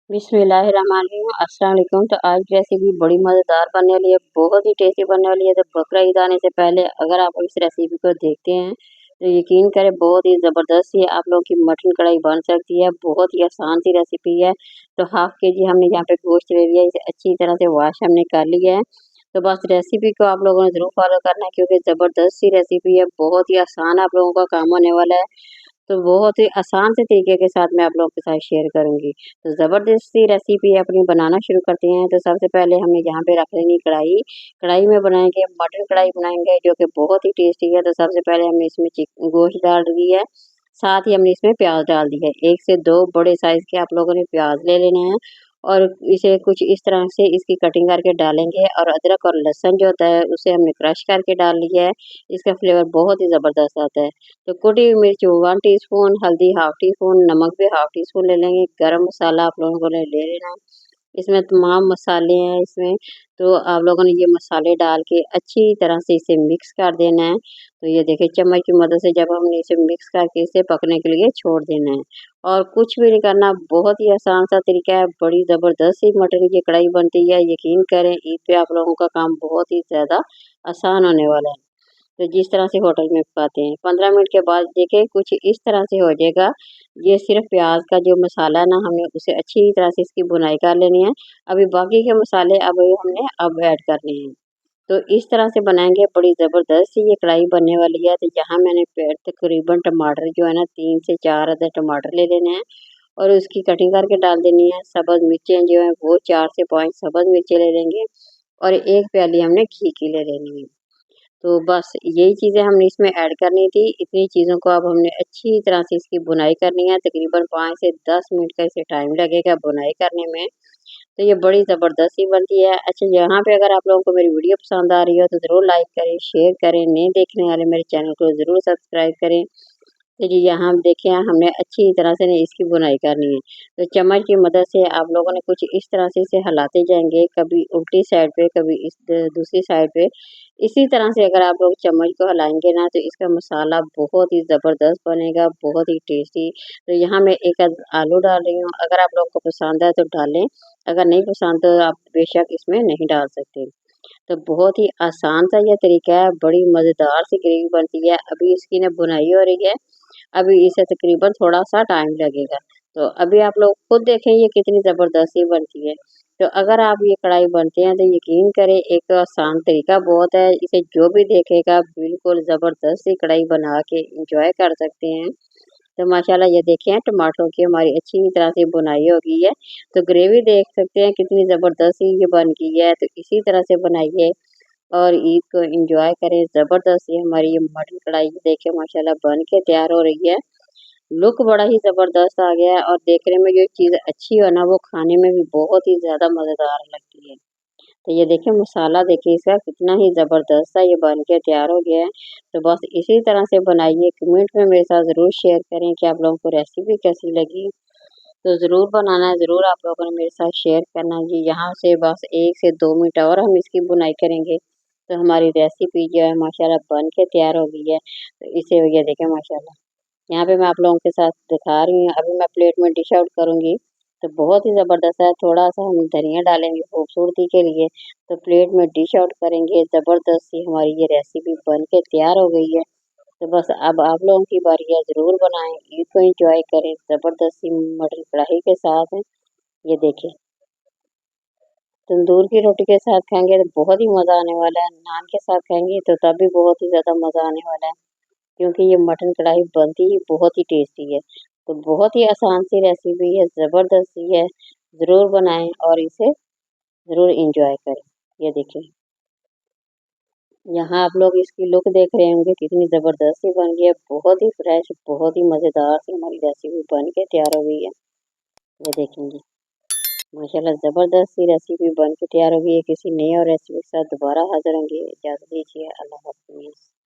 बिस्मिल्लाहिर्रहमानिर्रहीम। अस्सलाम वालेकुम। तो आज की रेसिपी बड़ी मज़ेदार बनने वाली है, बहुत ही टेस्टी बनने वाली है। तो बकरा ईद आने से पहले अगर आप इस रेसिपी को देखते हैं तो यकीन करें बहुत ही ज़बरदस्त ये आप लोगों की मटन कढ़ाई बन सकती है। बहुत ही आसान सी रेसिपी है। तो हाफ़ के जी हमने यहाँ पे गोश्त ले लिया, इसे अच्छी तरह से वॉश हमने कर लिया है। तो बस रेसिपी को आप लोगों ने ज़रूर फ़ॉलो करना है क्योंकि ज़बरदस्त सी रेसिपी है, बहुत ही आसान आप लोगों का काम होने वाला है। तो बहुत ही आसान से तरीके के साथ मैं आप लोगों के साथ शेयर करूँगी। तो ज़बरदस्त सी रेसिपी अपनी बनाना शुरू करते हैं। तो सबसे पहले हमें यहाँ पे रख लेनी कढ़ाई। कढ़ाई में बनाएँगे मटन कढ़ाई बनाएँगे जो कि बहुत ही टेस्टी है। तो सबसे पहले हमने इसमें गोश्त डाल दी है, साथ ही हमने इसमें प्याज़ डाल दी है। 1 से 2 बड़े साइज़ के आप लोगों ने प्याज़ ले लेने हैं और इसे कुछ इस तरह से इसकी कटिंग करके डालेंगे और अदरक और लहसुन जो होता है उसे हमने क्रश करके डाल लिया है। इसका फ्लेवर बहुत ही ज़बरदस्त आता है। तो कुटी हुई मिर्च 1 टीस्पून, हल्दी हाफ़ टीस्पून, नमक भी हाफ़ टीस्पून ले लेंगे, गरम मसाला आप लोगों को ले लेना है। इसमें तमाम मसाले हैं इसमें, तो आप लोगों ने ये मसाले डाल के अच्छी तरह से इसे मिक्स कर देना है। तो ये देखिए चम्मच की मदद से जब हमने इसे मिक्स करके इसे पकने के लिए छोड़ देना है और कुछ भी नहीं करना, बहुत ही आसान सा तरीका है, बड़ी ज़बरदस्त सी मटन की कढ़ाई बनती है। यकीन करें ईद पे आप लोगों का काम बहुत ही ज़्यादा आसान होने वाला है। तो जिस तरह से होटल में पकाते हैं 15 मिनट के बाद देखें कुछ इस तरह से हो जाएगा। ये सिर्फ प्याज का जो मसाला है ना हमने उसे अच्छी तरह से इसकी भुनाई कर लेनी है। अभी बाकी के मसाले हमने ऐड करने हैं। तो इस तरह से बनाएंगे, बड़ी ज़बरदस्त सी ये कढ़ाई बनने वाली है। तो यहाँ मैंने तकरीबन टमाटर जो है ना 3 से 4 अदद टमाटर ले लेने हैं और उसकी कटिंग करके डाल देनी है। सब्ज़ मिर्चें जो है वो 4 से 5 सब्ज़ मिर्चें ले लेंगे और 1 प्याली हमने घी की ले लेनी है। तो बस यही चीज़ें हमने इसमें ऐड करनी थी। इतनी चीज़ों को अब हमने अच्छी तरह से इसकी भुनाई करनी है। तकरीबन 5 से 10 मिनट का इसे टाइम लगेगा भुनाई करने में। तो ये बड़ी ज़बरदस्त ही बनती है। अच्छा यहाँ पे अगर आप लोगों को मेरी वीडियो पसंद आ रही हो तो ज़रूर लाइक करें, शेयर करें, नए देखने वाले मेरे चैनल को ज़रूर सब्सक्राइब करें। तो जी यहाँ हम देखें हमने अच्छी तरह से ना इसकी बुनाई करनी है। तो चम्मच की मदद से आप लोगों ने कुछ इस तरह से इसे हिलाते जाएँगे, कभी उल्टी साइड पे, कभी इस दूसरी साइड पे। इसी तरह से अगर आप लोग चम्मच को हिलाएँगे ना तो इसका मसाला बहुत ही ज़बरदस्त बनेगा, बहुत ही टेस्टी। तो यहाँ मैं एक आलू डाल रही हूँ, अगर आप लोग को पसंद है तो डालें, अगर नहीं पसंद तो आप बेशक इसमें नहीं डाल सकते। तो बहुत ही आसान सा ये तरीका है, बड़ी मज़ेदार सी ग्रेवी बनती है। अभी इसकी ना बुनाई हो रही है, अभी इसे तकरीबन थोड़ा-सा टाइम लगेगा। तो अभी आप लोग खुद देखें ये कितनी ज़बरदस्त ही बनती है। तो अगर आप ये कढ़ाई बनते हैं तो यकीन करें एक आसान तरीका बहुत है, इसे जो भी देखेगा बिल्कुल ज़बरदस्त सी कढ़ाई बना के एन्जॉय कर सकते हैं। तो माशाल्लाह ये देखें टमाटरों की हमारी अच्छी तरह से बुनाई हो गई है। तो ग्रेवी देख सकते हैं कितनी ज़बरदस्त सी ये बन गई है। तो इसी तरह से बनाइए और ईद को एन्जॉय करें। ज़बरदस्त ये हमारी ये मटन कढ़ाई देखिए माशाल्लाह बन के तैयार हो रही है। लुक बड़ा ही ज़बरदस्त आ गया है और देखने में जो चीज़ अच्छी हो ना वो खाने में भी बहुत ही ज़्यादा मज़ेदार लगती है। तो ये देखिए मसाला देखिए इसका कितना ही ज़बरदस्त सा ये बन के तैयार हो गया है। तो बस इसी तरह से बनाइए, कमेंट में मेरे साथ ज़रूर शेयर करें कि आप लोगों को रेसिपी कैसी लगी। तो ज़रूर बनाना है, ज़रूर आप लोगों ने मेरे साथ शेयर करना है जी। यहाँ से बस 1 से 2 मिनट और हम इसकी बुनाई करेंगे, तो हमारी रेसिपी जो है माशाल्लाह बन के तैयार हो गई है। तो इसे ये देखें माशाल्लाह, यहाँ पे मैं आप लोगों के साथ दिखा रही हूँ, अभी मैं प्लेट में डिश आउट करूँगी, तो बहुत ही ज़बरदस्त है। थोड़ा-सा हम धनिया डालेंगे खूबसूरती के लिए, तो प्लेट में डिश आउट करेंगे, ज़बरदस्त सी हमारी ये रेसिपी बन के तैयार हो गई है। तो बस अब आप लोगों की बारी है, ज़रूर बनाएँ, ईद को एन्जॉय करें ज़बरदस्त सी मटर कढ़ाई के साथ। ये देखिए, तंदूर की रोटी के साथ खाएँगे तो बहुत ही मज़ा आने वाला है, नान के साथ खाएँगे तो तब भी बहुत ही ज़्यादा मज़ा आने वाला है, क्योंकि ये मटन कढ़ाई बनती ही बहुत ही टेस्टी है। तो बहुत ही आसान सी रेसिपी है, ज़बरदस्त सी है, ज़रूर बनाएँ और इसे ज़रूर एन्जॉय करें। ये देखिए। यहाँ आप लोग इसकी लुक देख रहे होंगे कितनी ज़बरदस्त सी बन गई है, बहुत ही फ्रेश, बहुत ही मज़ेदार सी हमारी रेसिपी बन के तैयार हो गई है। ये देखेंगे, माशाल्लाह ज़बरदस्त सी रेसिपी बन के तैयार हो गई है। किसी नई और रेसिपी के साथ दोबारा हाज़िर होंगे। इजाज़त दीजिए, अल्लाह हाफ़िज़।